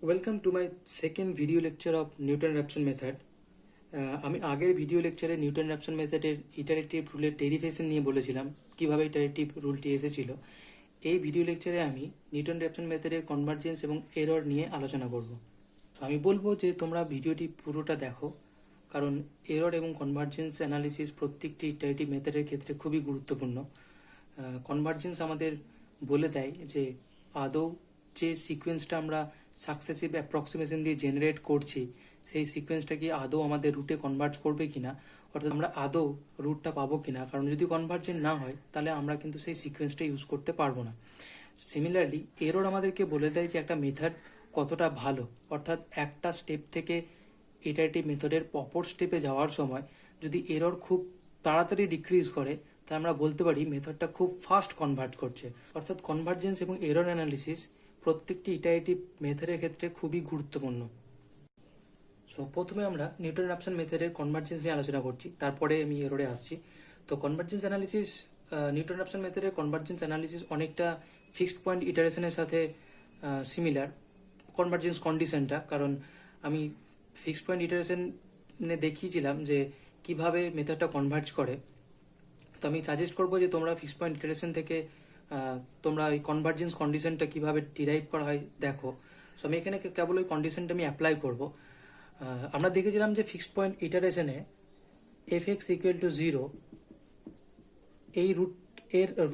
Welcome to my second video lecture of Newton-Raphson method. আমি আগের video লেকচারে Newton Raphson মেথডের ইটারেটিভ রুলের ডেরিভেশন নিয়ে বলেছিলাম কিভাবে ইটারেটিভ রুলটি এসেছিল। এই ভিডিও লেকচারে আমি নিউটন র্যাপসন মেথডের কনভার্জেন্স এবং এরর নিয়ে আলোচনা করব। তো আমি বলবো যে তোমরা ভিডিওটি পুরোটা দেখো, কারণ এরর এবং কনভার্জেন্স অ্যানালিসিস প্রত্যেকটি ইটারেটিভ মেথডের ক্ষেত্রে খুবই গুরুত্বপূর্ণ। কনভার্জেন্স আমাদের বলে দেয় যে আদৌ যে সিকোয়েন্সটা আমরা সাকসেসিভ অ্যাপ্রক্সিমেশন দিয়ে জেনারেট করছি সেই সিকোয়েন্সটা কি আদৌ আমাদের রুটে কনভার্জ করবে কিনা, অর্থাৎ আমরা আদৌ রুটটা পাবো কিনা। কারণ যদি কনভার্জেন্ট না হয় তাহলে আমরা কিন্তু সেই সিকোয়েন্সটা ইউজ করতে পারবো না। সিমিলারলি এরর আমাদেরকে বলে দেয় যে একটা মেথড কতটা ভালো, অর্থাৎ একটা স্টেপ থেকে ইটারেটিভ মেথডের অপর স্টেপে যাওয়ার সময় যদি এরর খুব তাড়াতাড়ি ডিক্রিজ করে তাহলে আমরা বলতে পারি মেথডটা খুব ফাস্ট কনভার্ট করছে। অর্থাৎ কনভার্জেন্স এবং এরর অ্যানালিসিস প্রত্যেকটি ইটারেটিভ মেথডের ক্ষেত্রে খুবই গুরুত্বপূর্ণ। সো প্রথমে আমরা নিউটন র্যাপসন মেথডের কনভার্জেন্স নিয়ে আলোচনা করছি, তারপরে আমি এররে আসছি। তো কনভার্জেন্স অ্যানালিসিস, নিউটন র্যাপসন মেথডের কনভার্জেন্স অ্যানালিসিস অনেকটা ফিক্সড পয়েন্ট ইটারেশনের সাথে সিমিলার কনভার্জেন্স কন্ডিশনটা, কারণ আমি ফিক্সড পয়েন্ট ইটারেশনে দেখিয়েছিলাম যে কিভাবে মেথডটা কনভার্জ করে। তো আমি সাজেস্ট করবো যে তোমরা ফিক্সড পয়েন্ট ইটারেশন থেকে তোমরা ওই কনভার্জেন্স কন্ডিশনটা কিভাবে ডিরাইভ করা হয় দেখো। সো আমি এখানে কেবল ওই কন্ডিশনটা আমি অ্যাপ্লাই করবো। আমরা দেখেছিলাম যে ফিক্সড পয়েন্ট ইটারেশনে এফ এক্স ইকুয়াল টু 0 এই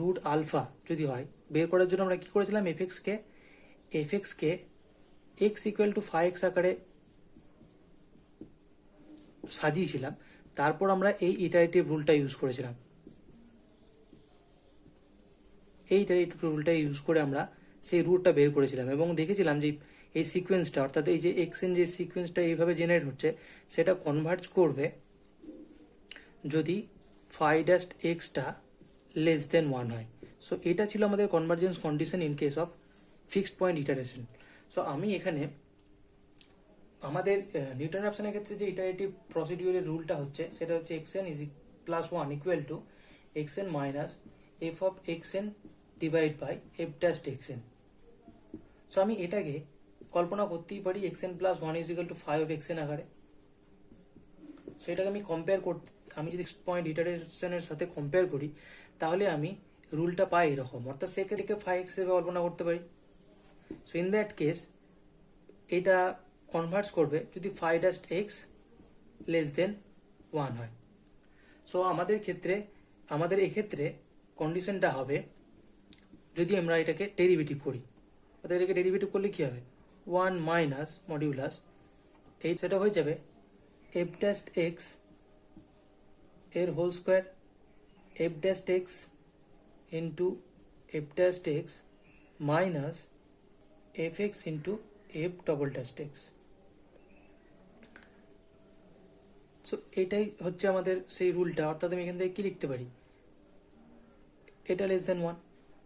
রুট আলফা যদি হয় বের করার জন্য আমরা কি করেছিলাম, এফ এক্সকে এক্স ইকুয়াল টু 5x আকারে সাজিয়েছিলাম। তারপর আমরা এই ইটারেটিভ রুলটা ইউজ করেছিলাম। এই ইটারেটিভ রুলটা ইউজ করে আমরা সেই রুটটা বের করেছিলাম এবং দেখেছিলাম যে এই সিকোয়েন্সটা, অর্থাৎ এই যে এক্স এন যে সিকোয়েন্সটা এইভাবে জেনারেট হচ্ছে সেটা কনভার্জ করবে যদি ফাই ড্যাশ এক্সটা লেস দেন 1 হয়। সো এটা ছিল আমাদের convergence condition in case of fixed point iteration. So আমি এখানে আমাদের নিউটন র্যাপসনের ক্ষেত্রে যে ইটারেটিভ প্রসিডিউরের রুলটা হচ্ছে সেটা হচ্ছে x n is plus 1 equal to x N minus f of x N divide by F dash x n. So আমি এটাকে কল্পনা করতেই পারি x N plus 1 is equal to 5 of x n আকারে। সো এটাকে আমি কম্পেয়ার করতে, আমি যদি পয়েন্ট ইটারেশনের সাথে কম্পেয়ার করি তাহলে আমি রুলটা পাই এরকম, অর্থাৎ সেক্ষেত্রে 5x হিসেবে কল্পনা করতে পারি। সো ইন দ্যাট কেস এটা কনভার্স করবে যদি 5-x লেস দেন 1 হয়। সো আমাদের এক্ষেত্রে কন্ডিশনটা হবে যদি আমরা এটাকে ডেরিভেটিভ করি, অর্থাৎ এটাকে ডেরিভেটিভ করলে কি হবে, 1 মাইনাস মডিউলাস এই সেটা হয়ে যাবে এফ ড্যাশ এক্স এর whole square f dash x into F dash x minus f x into F double dash x. So এটাই হচ্ছে আমাদের সেই রুলটা, অর্থাৎ আমি এখান থেকে কি লিখতে পারি, এটা লেস দেন 1।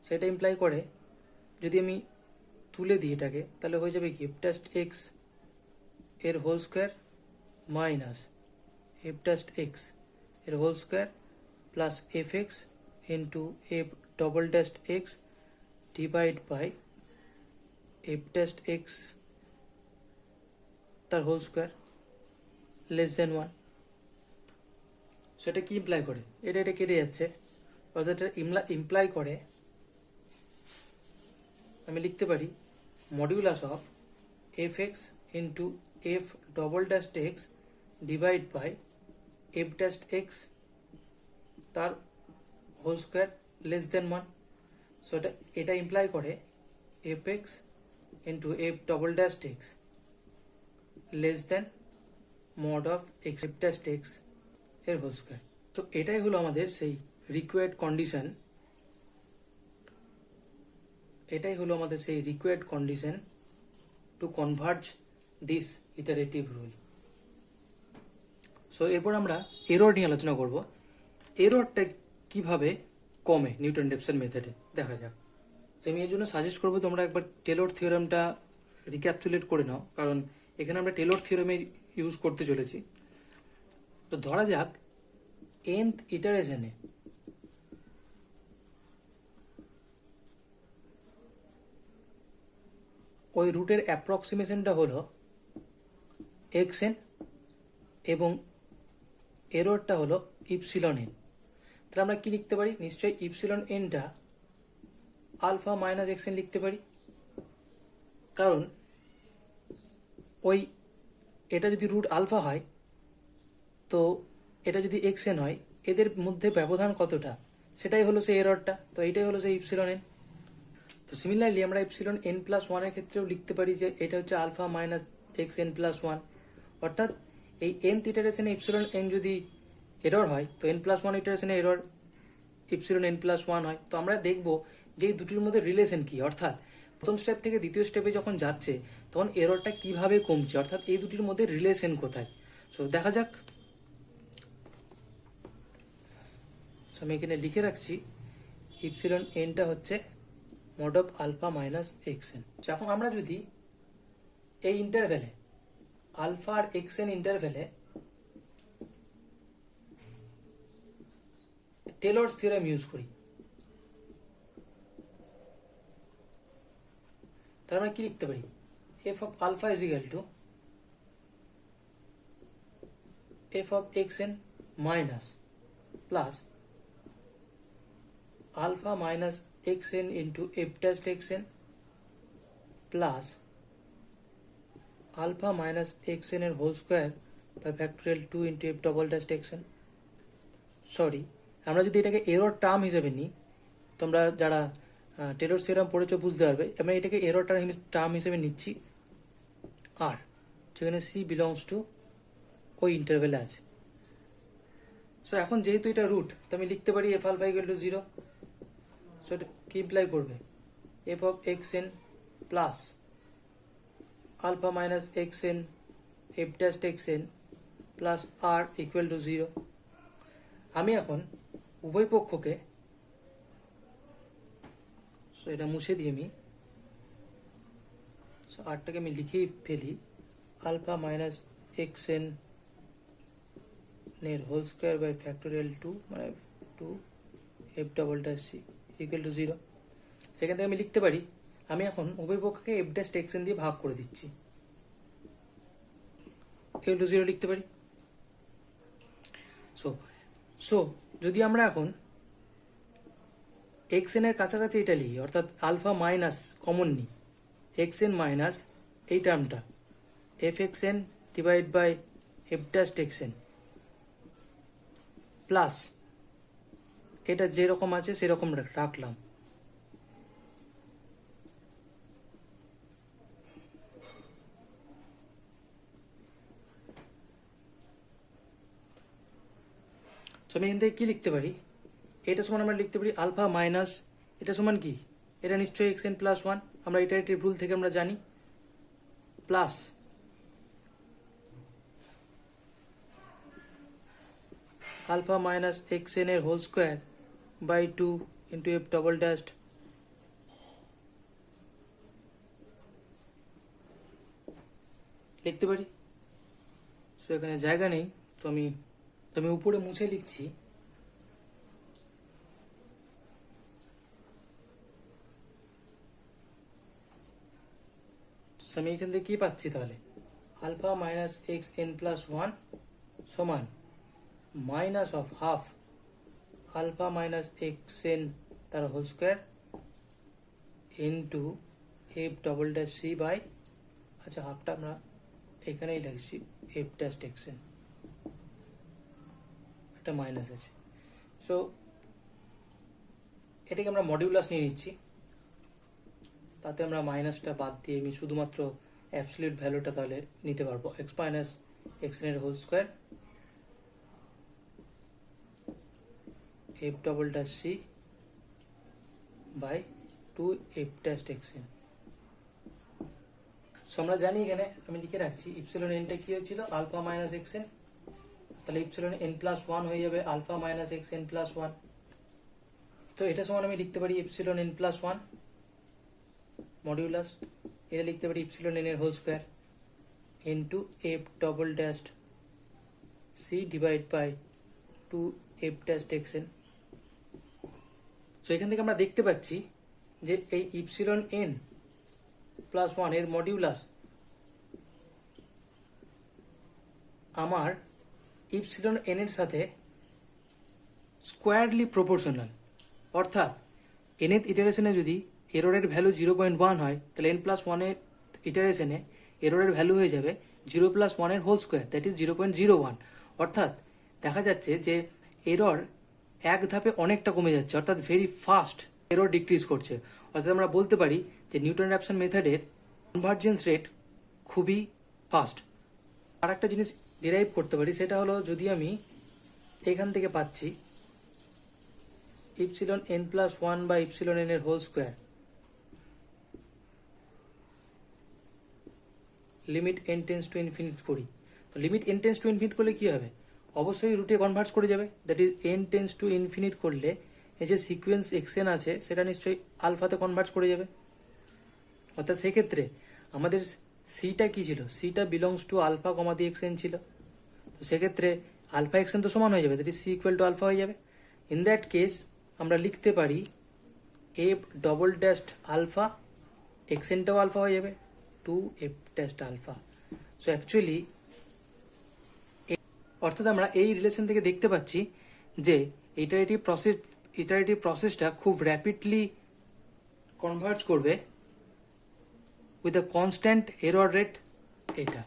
সেটা ইমপ্লাই করে যদি আমি তুলে দিই এটাকে তাহলে হয়ে যাবে কি এফ ড্যাশ এক্স এর whole square minus F dash x এর whole square plus F x into F double dash X divide by F dash X তার হোল স্কোয়ার লেস দেন 1। সেটা কি ইমপ্লাই করে, এটা কেটে যাচ্ছে, অর্থাৎ এটা ইমপ্লাই করে আমি লিখতে পারি modulus of F x into F double dash X divide by F dash X তার whole square less than 1। So এটা ইমপ্লাই করে F x into F double dash X less than mod of X F dash x এর whole square. তো এটাই হলো আমাদের সেই required condition, to converge this iterative rule. So এরপর আমরা এরর নিয়ে আলোচনা করব। এররটা কিভাবে কমে নিউটন র্যাপসন মেথডে দেখা যাক। তো আমি এর জন্য সাজেস্ট করবো তোমরা একবার টেলর থিওরামটা রিক্যাপচুলেট করে নাও, কারণ এখানে আমরা টেলর থিওরামের ইউজ করতে চলেছি। তো ধরা যাক nth ইটারেশনে ওই রুটের অ্যাপ্রক্সিমেশনটা হলো এক্স এন এবং এররটা হলো ইপসিলন এন। তাহলে আমরা কি লিখতে পারি? নিশ্চয়ই ইপসিলন এনটা আলফা মাইনাস এক্স এন লিখতে পারি, কারণ ওই এটা যদি রুট আলফা হয় তো এটা যদি এক্স এন হয়, এদের মধ্যে ব্যবধান কতটা সেটাই হলো সেই এররটা, তো এইটাই হলো সেই ইপসিলন এন। তো সিমিলারলি আমরা ইপসিলন এন প্লাস ওয়ানের ক্ষেত্রেও লিখতে পারি যে এটা হচ্ছে alpha minus x N plus one, অর্থাৎ এই nth ইটারেশনে ইপসিলন এন যদি এরর হয় তো n প্লাস ওয়ান ইটারেশনে error epsilon N plus one হয়। তো আমরা দেখবো যে এই দুটির মধ্যে রিলেশন কি, অর্থাৎ প্রথম স্টেপ থেকে দ্বিতীয় স্টেপে যখন যাচ্ছে তখন এররটা কিভাবে কমছে, অর্থাৎ এই দুটির মধ্যে রিলেশন কোথায়। সো দেখা যাক। আমি এখানে লিখে রাখছি ইপসিলন এনটা হচ্ছে mod of alpha minus x N. এখন আমরা যদি এই ইন্টারভ্যালে আলফা আর এক্স এন ইন্টারভ্যালে টেলরস থিওরেম ইউজ করি, তাহলে আমরা কি লিখতে পারি? F of alpha is equal to F of x N minus plus alpha minus x N into F dash x N plus alpha minus x N এর whole square by factorial 2 into F double dash x N. Sorry, আমরা যদি এটাকে error term হিসেবে নিই, তোমরা যারা Taylor theorem পড়েছো বুঝতে পারবে, আমরা এটাকে এরর টার্ম হিসেবে নিচ্ছি আর যেখানে সি বিলংস টু ওই ইন্টারভেলে আছে। সো এখন যেহেতু এটা রুট, তো আমি লিখতে পারি f alpha equal to 0। So এটা কি ইমপ্লাই করবে? F of x N plus alpha minus x n f dash x N plus r equal to 0। আমি এখন উভয় পক্ষকে, সো এটা মুছে দিয়ে আমি আরটাকে আমি লিখেই ফেলি, আলফা মাইনাস এক্স এন এর হোল স্কোয়ার বাই ফ্যাক্টোরিয়াল 2 মানে 2 f double dash c equal to 0। সেখান থেকে আমি লিখতে পারি, আমি এখন উভয় পক্ষকে এফ ড্যাশ এক্স এন দিয়ে ভাগ করে দিচ্ছি, ইকুয়াল টু 0 লিখতে পারি। সো যদি আমরা এখন এক্স এন এর কাছাকাছি এটা লিখি, অর্থাৎ আলফা মাইনাস কমন নিই, এক্স এন মাইনাস এই টার্মটা F X N divide by F dash x N plus এটা যেরকম আছে সেরকম রাখলাম, আমি এখান থেকে কি লিখতে পারি? এটা সমান আমরা লিখতে পারি আলফা মাইনাস, এটা সমান কি? এটা নিশ্চয়ই এক্স এন প্লাস ওয়ান, আমরা ইটারেটিভ রুল থেকে আমরা জানি, plus alpha minus x N এর whole square by 2 into F double dash লিখতে পারি। সো এখানে জায়গা নেই, তো আমি উপরে মুছে লিখছি, আমি এখান থেকে কি পাচ্ছি তাহলে? Alpha minus x N plus one সমান minus of half alpha minus x N তার whole square into F double dash C by, আচ্ছা হাফটা আমরা এখানেই লিখছি এফ ড্যাশ এক্স এন, একটা মাইনাস আছে। সো এটাকে আমরা মডিউলাস নিয়ে নিচ্ছি, তাতে আমরা মাইনাসটা বাদ দিয়ে আমি শুধুমাত্র অ্যাবসলিউট ভ্যালুটা তাহলে নিতে পারবো, এক্স মাইনাস এক্স এন এর whole square f double dash C by 2 f dash x n. So আমরা জানি এখানে আমি লিখে রাখছি ইপসিলন এনটা কি হয়েছিল? আলফা মাইনাস এক্স এন, তাহলে ইপসিলন এন প্লাস ওয়ান হয়ে যাবে alpha minus x N plus one. তো এটা সমান আমি লিখতে পারি epsilon N plus one modulus, এটা লিখতে পারি ইপসিলন এন এর whole square into F double dash c divide by 2 f dash x n. So এখান থেকে আমরা দেখতে পাচ্ছি যে এই ইপসিলন এন প্লাস ওয়ান এর মডিউলাস আমার ইপসিলন এন এর সাথে স্কোয়ারলি প্রপোর্শনাল, অর্থাৎ nth ইটারেশনে যদি এররের ভ্যালু 0.1 হয় তাহলে n প্লাস ওয়ানের ইটারেশনে এররের ভ্যালু হয়ে যাবে 0 প্লাস ওয়ানের হোল স্কোয়ার, দ্যাট ইজ 0.01। অর্থাৎ দেখা যাচ্ছে যে এরর এক ধাপে অনেকটা কমে যাচ্ছে, অর্থাৎ ভেরি ফাস্ট এরর ডিক্রিজ করছে। অর্থাৎ আমরা বলতে পারি যে নিউটন র্যাপসন মেথডের কনভার্জেন্স রেট খুবই ফাস্ট। আর একটা জিনিস ডিরাইভ করতে পারি, সেটা হলো যদি আমি এখান থেকে পাচ্ছি ইপসিলন এন প্লাস ওয়ান বা ইপসিলন এন এর whole square limit n tends to infinite করি, তো limit n tends to infinite করলে কি হবে? অবশ্যই রুটে কনভার্ট করে যাবে, that is n tends to infinite করলে এই যে সিকোয়েন্স এক্সএন আছে সেটা নিশ্চয়ই আলফাতে কনভার্ট করে যাবে। অর্থাৎ সেক্ষেত্রে আমাদের সিটা কি ছিল? সিটা belongs to alpha comma the X N ছিল, তো সেক্ষেত্রে আলফা এক্সএন তো সমান হয়ে যাবে, that is C equal to alpha হয়ে যাবে। ইন দ্যাট কেস আমরা লিখতে পারি এফ ডবল ড্যাশড আলফা, এক্সএনটাও আলফা হয়ে যাবে, to F dashed alpha. So actually অর্থাৎ আমরা এই রিলেশন থেকে দেখতে পাচ্ছি যে ইটারেটিভ প্রসেসটা খুব র্যাপিডলি কনভার্জ করবে with a constant error rate এটা।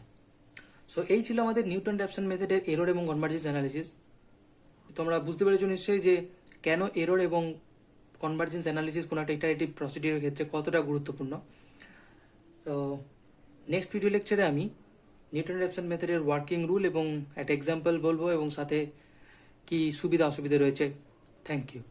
সো এই ছিল আমাদের নিউটন র্যাপসন মেথডের এরর এবং কনভার্জেন্স অ্যানালিসিস। তোমরা বুঝতে পেরেছো নিশ্চয়ই যে কেন এরর এবং কনভার্জেন্স অ্যানালিসিস কোনো একটা ইটারেটিভ প্রসিডিউরের ক্ষেত্রে কতটা গুরুত্বপূর্ণ। তো নেক্সট ভিডিও লেকচারে আমি নিউটন র্যাপসন মেথডের ওয়ার্কিং রুল এবং একটা এক্সাম্পল বলবো এবং সাথে কি সুবিধা অসুবিধা রয়েছে। Thank you.